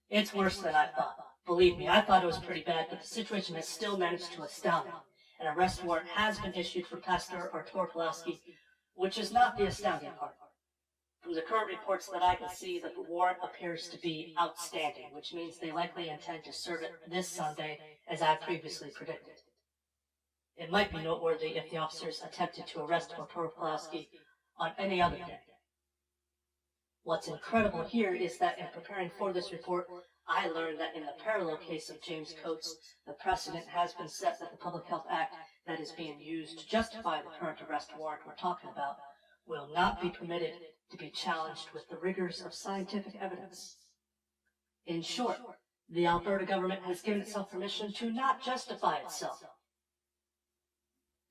It's worse than I thought. Believe me, I thought it was pretty bad, but the situation has still managed to astound me. An arrest warrant has been issued for Pastor Artur Pawlowski, which is not the astounding part. From the current reports that I can see, the warrant appears to be outstanding, which means they likely intend to serve it this Sunday, as I previously predicted. It might be noteworthy if the officers attempted to arrest Artur Pawlowski on any other day. What's incredible here is that in preparing for this report, I learned that in the parallel case of James Coates, the precedent has been set that the Public Health Act that is being used to justify the current arrest warrant we're talking about will not be permitted to be challenged with the rigors of scientific evidence. In short, the Alberta government has given itself permission to not justify itself.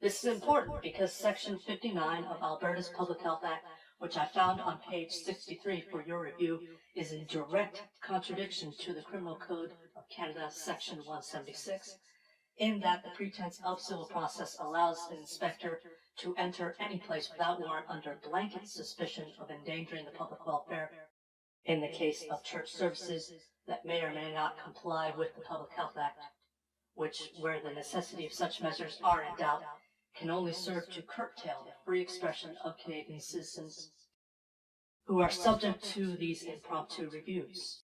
This is important because Section 59 of Alberta's Public Health Act, which I found on page 63 for your review, is in direct contradiction to the Criminal Code of Canada, Section 176, in that the pretense of civil process allows an inspector to enter any place without warrant under blanket suspicion of endangering the public welfare in the case of church services that may or may not comply with the Public Health Act, which, where the necessity of such measures are in doubt, can only serve to curtail the free expression of Canadian citizens who are subject to these impromptu reviews.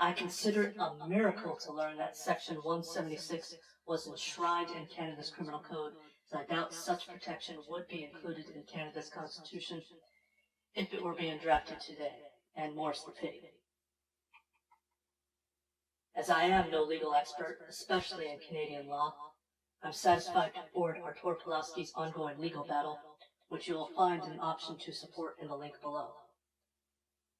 I consider it a miracle to learn that Section 176 was enshrined in Canada's Criminal Code, as I doubt such protection would be included in Canada's Constitution if it were being drafted today, and more's the pity. As I am no legal expert, especially in Canadian law, I'm satisfied to forward Artur Pawlowski's ongoing legal battle, which you will find an option to support in the link below.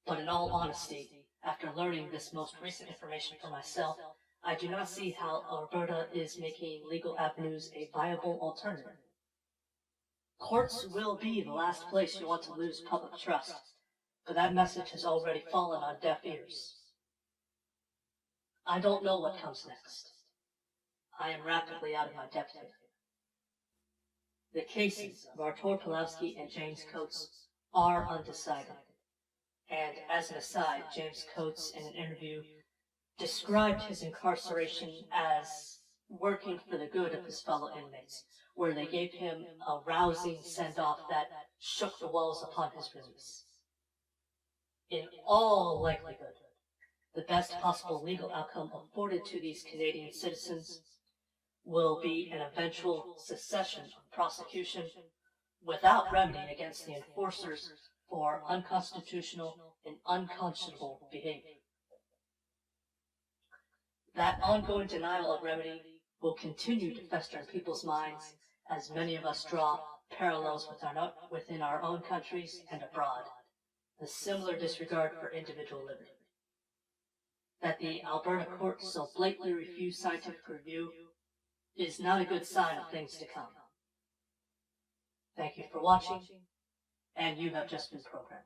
But in all honesty, after learning this most recent information for myself, I do not see how Alberta is making legal avenues a viable alternative. Courts will be the last place you want to lose public trust, but that message has already fallen on deaf ears. I don't know what comes next. I am rapidly out of my depth here. The cases of Artur Pawlowski and James Coates are undecided. And as an aside, James Coates, in an interview, described his incarceration as working for the good of his fellow inmates, where they gave him a rousing send-off that shook the walls upon his release. In all likelihood, the best possible legal outcome afforded to these Canadian citizens will be an eventual cessation of prosecution without remedy against the enforcers for unconstitutional and unconscionable behavior. That ongoing denial of remedy will continue to fester in people's minds as many of us draw parallels within our own countries and abroad, the similar disregard for individual liberty. That the Alberta courts so blatantly refuse scientific review is not a good sign of things to come. Thank you for watching, and you have just been programmed.